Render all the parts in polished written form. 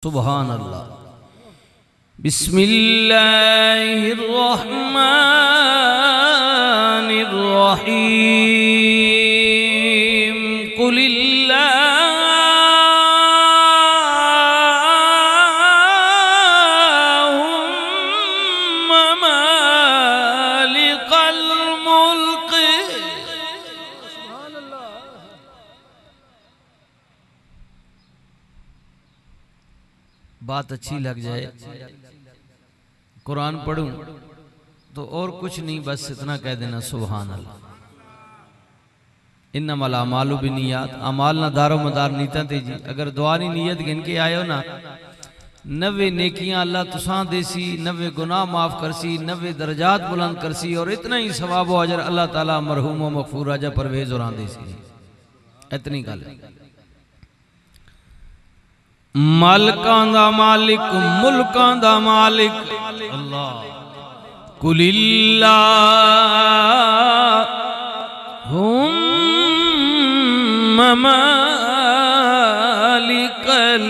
सुभान अल्लाह। बिस्मिल्लाहिर्रहमानिर्रहीम। कुलिल्लाहुम्मा मालिकल मुल्क। बात अच्छी लग जाए, कुरान पढ़ूं तो और कुछ नहीं, बस इतना कह देना सुभान अल्लाह। इन्नमल अमालु बिन्नियात, अमाल ना दारो मदार नीयतां ते जी। अगर दुआ नी नीयत गिन के आयो ना, 90 नेकियां अल्लाह तुसां देसी, 90 गुनाह माफ करसी, 90 दर्जात बुलंद करसी, और इतना ही सवाब व अजर अल्लाह ताला मरहूम व मगफूर राजा परवेज और देसी। इतनी गल मालिकां दा मालिक, मुल्कां दा मालिक अल्लाह। कुलिल्लाहुम्मा मालिकल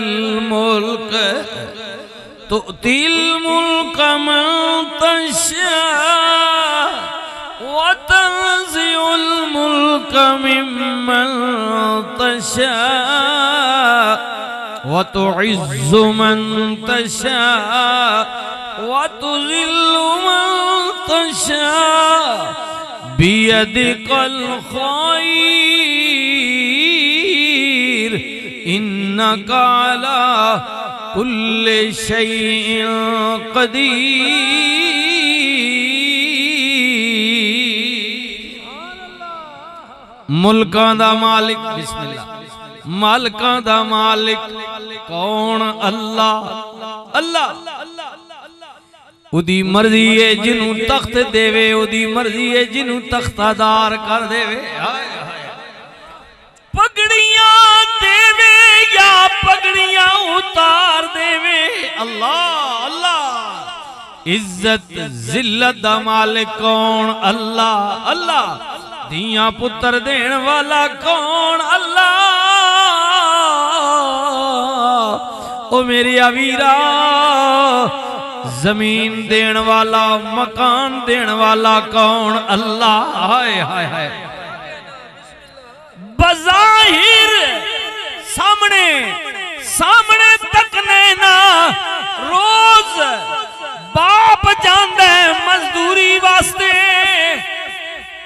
मुल्क तुअतिल मुल्क मन तशा व तंज़िउल मुल्क मिम्मन तशा व तुइज़्ज़ु मन तशा व तुज़िल्लु मन तशा बियदिकल खैर इन्नका अला कुल्लि शैइन क़दीर। मुल्कां दा मालिक, बिस्मिल्लाह। मालिकां दा मालिक कौन? अल्लाह। अल्लाह उदी मर्जी है जिनू तख्त देवे, उदी मर्जी है जिनू तख्तादार कर देवे। पगड़ियां देवे या पगड़ियां उतार देवे। अल्लाह अल्लाह। इज्जत जिल्लत दा मालिक कौन? अल्लाह अल्लाह। धियां पुत्र देण वाला कौन? अल्लाह। ओ मेरी अवीरा, जमीन देण वाला, मकान देण वाला कौन? अल्लाह। हाय हाय हाय। बज़ाहिर सामने सामने तकने ना, रोज बाप जांदा है मजदूरी वास्ते,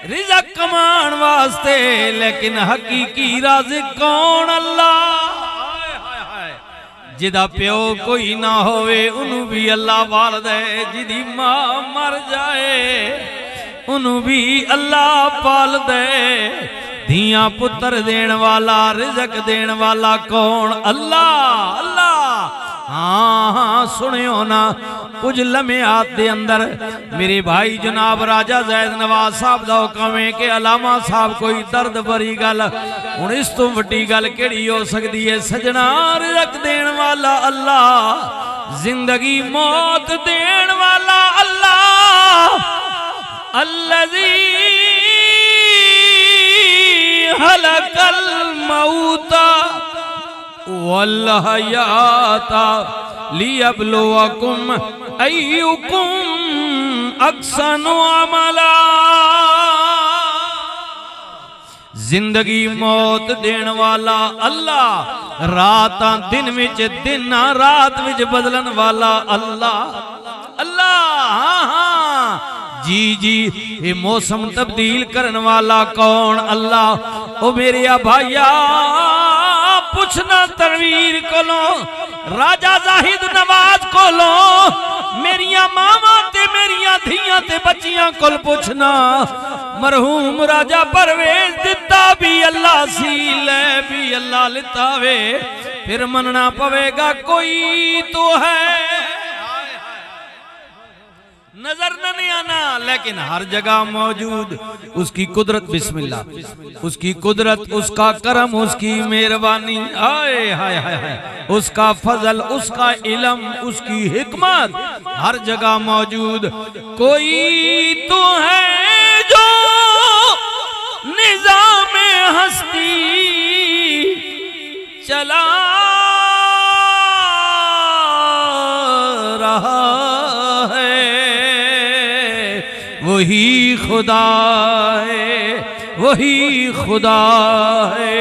रिज़्क़ कमान वास्ते, लेकिन हकीकी राज़िक़ कौन? अल्लाह। जिदा प्यो कोई ना होवे उन्हू भी अल्लाह पाल दे, जिदी मां मर जाए उन्हू भी अल्लाह पाल दे। धियां पुत्र देण वाला, रिज़्क़ देण वाला कौन? अल्लाह अल्लाह। हाँ हाँ सुनियो ना, कुछ लम्हात दे अंदर मेरे भाई जनाब राजा ज़ैद नवाज साहब दा हुक्म है कि अलामा साहब कोई दर्द भरी गल, हुण इस तो वड्डी गल केड़ी हो सकदी है? सजना, रिज़्क़ देण वाला अल्लाह, जिंदगी मौत देण वाला अल्लाह। अल्लज़ी हलकल मौता वल हयाता लियब्लुवकुम अय्युकुम अहसनु अमला। जिंदगी मौत देण वाला अल्लाह, रातां दिन विच, दिन रात विच बदलन वाला अल्लाह। अल्लाह हाँ हाँ जी जी। ये मौसम तब्दील करने वाला कौन? अल्लाह। ओ मेरे भाइया, पूछना तनवीर कोलो, राजा जाहिद नवाज कोलो, मेरिया मावा ते मेरिया धियां ते बच्चियां कोल पूछना। मरहूम राजा परवेज दिता भी अल्लाह सी, ले भी अल्लाह लिता वे, फिर मनना पवेगा कोई तो है। नजर नहीं आना, लेकिन हर जगह मौजूद उसकी कुदरत। बिस्मिल्लाह। उसकी कुदरत, उसका करम, उसकी मेहरबानी, हाय हाय हाय हाय, उसका फजल, उसका इल्म, उसकी हिकमत हर जगह मौजूद। कोई तो है जो निजाम हस्ती चला वही खुदा है, वही खुदा है,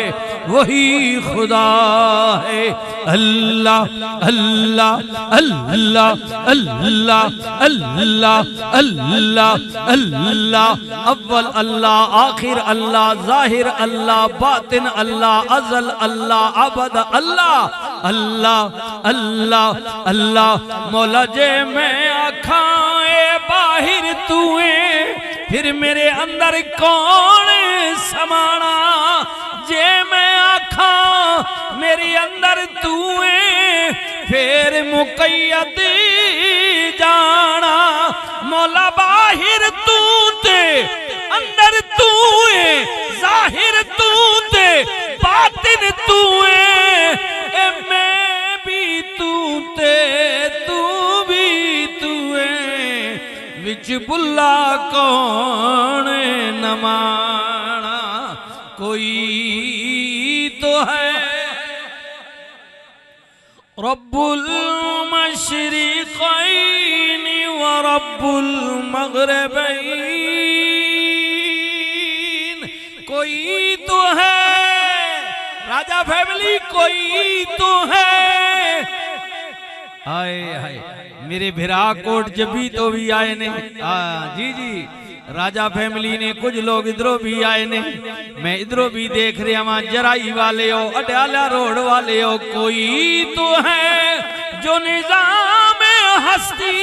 वही खुदा है। अल्लाह अल्लाह अल्लाह अल्लाह अल्लाह अल्लाह अल्लाह, अव्वल अल्लाह, आखिर अल्लाह, जाहिर अल्लाह, बातिन अल्लाह, अज़ल अल्लाह, अबद अल्लाह। अल्लाह अल्लाह अल्लाह। मौला जे मैं आखाए बाहिर तू है, फिर मेरे अंदर कौन समाना। जे मैं आखा मेरे अंदर तू है, फिर मुकैयद जाना। मौला बाहिर तू ते, अंदर तू है, जाहिर तू ते, बातिन तू है। ए मैं भी तू ते, तू भी तू है, विच बुल्ला कौन न माना। कोई तो है रब्बुल मशरिक़ैन व रब्बुल मग़रिबैन। कोई तो है राजा फैमिली, कोई तो है। आए हाय मेरे भिरा कोट जबी तो भी आए ने। जी जी राजा फैमिली ने, कुछ लोग इधरों भी आए ने, मैं इधरों भी देख रहा वहां। जराई वाले हो, अडयाला रोड वाले हो, कोई तो है जो निजाम हस्ती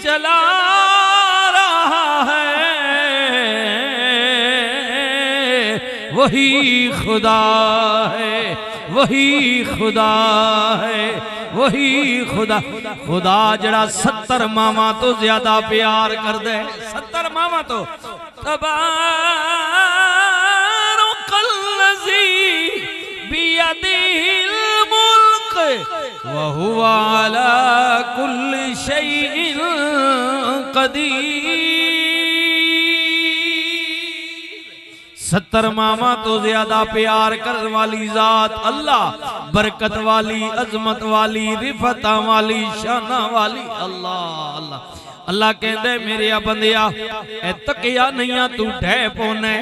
चला रहा है। वही खुदा है, वही खुदा है, वही खुदा। खुदा जड़ा 70 मामा तो ज्यादा प्यार कर दे, 70 मामा तो। तबारकल्लज़ी बियदिल मुल्क व हुवा अला कुल्लि शैइन क़दीर। 70 मामा तो ज्यादा प्यार करने वाली जात अल्लाह, बरकत वाली, अजमत वाली, रिफता वाली, शाना वाली अल्लाह। अल्लाह अल्लाह कहते मेरे बंदिया ए तकिया नहीं तू ढह पौने।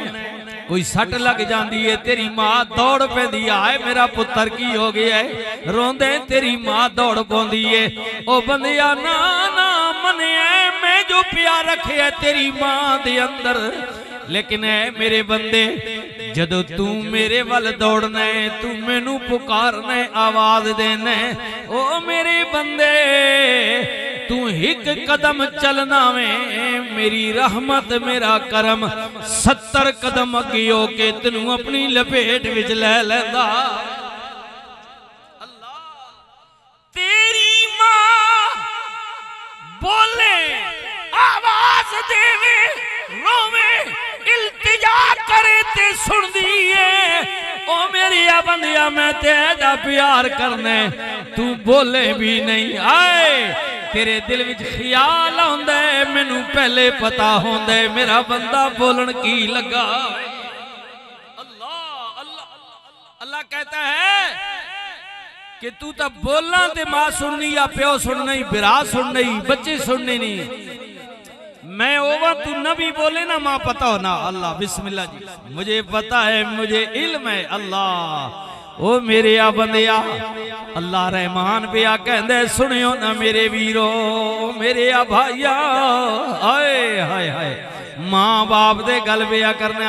कोई सट लग जाती है, तेरी मां दौड़ पैदी है, मेरा पुत्र की हो गया है, रोंदे तेरी मां दौड़ पौंदी है। ओ बंदिया ना ना मनिया, मैं जो प्यार रखे है तेरी मां दे अंदर। लेकिन है मेरे बंदे, जदों तू मेरे वल दौड़ना है, तू मैनू पुकारना है, आवाज देना है, ओ मेरे बंदे तू एक कदम चलना में मेरी रहमत मेरा करम 70 कदम अगे होके तेनू अपनी लपेट विच ले लेंदा। अल्लाह तेरी मां बोले, आवाज देवे, रोवे, इल्तिजा करे ते सुन दिए। ओ मेरी बंदिया मैं तेरा प्यार करने, तू बोले भी नहीं। आए तेरे दिल विच ख्याल आउंदा है, मैनू पहले पता होंदा है मेरा बंदा बोलन की लगा। अल्लाह अल्लाह अल्लाह कहता है कि तू तो बोलना ते मां सुननी, या प्यो सुनना, बिरा सुनना, बच्चे सुनने नहीं। मैं ओवा तू नबी बोले ना मां पता हो ना। अल्लाह बिस्मिल्लाह जी, मुझे पता है, मुझे इल्म है। अल्लाह ओ मेरे बंदिया अल्लाह रहमान पिया कहंदे सुनियो ना मेरे वीरो, मेरे भाइया। हाय हाय हाय मां बाप दे गल पिया करने।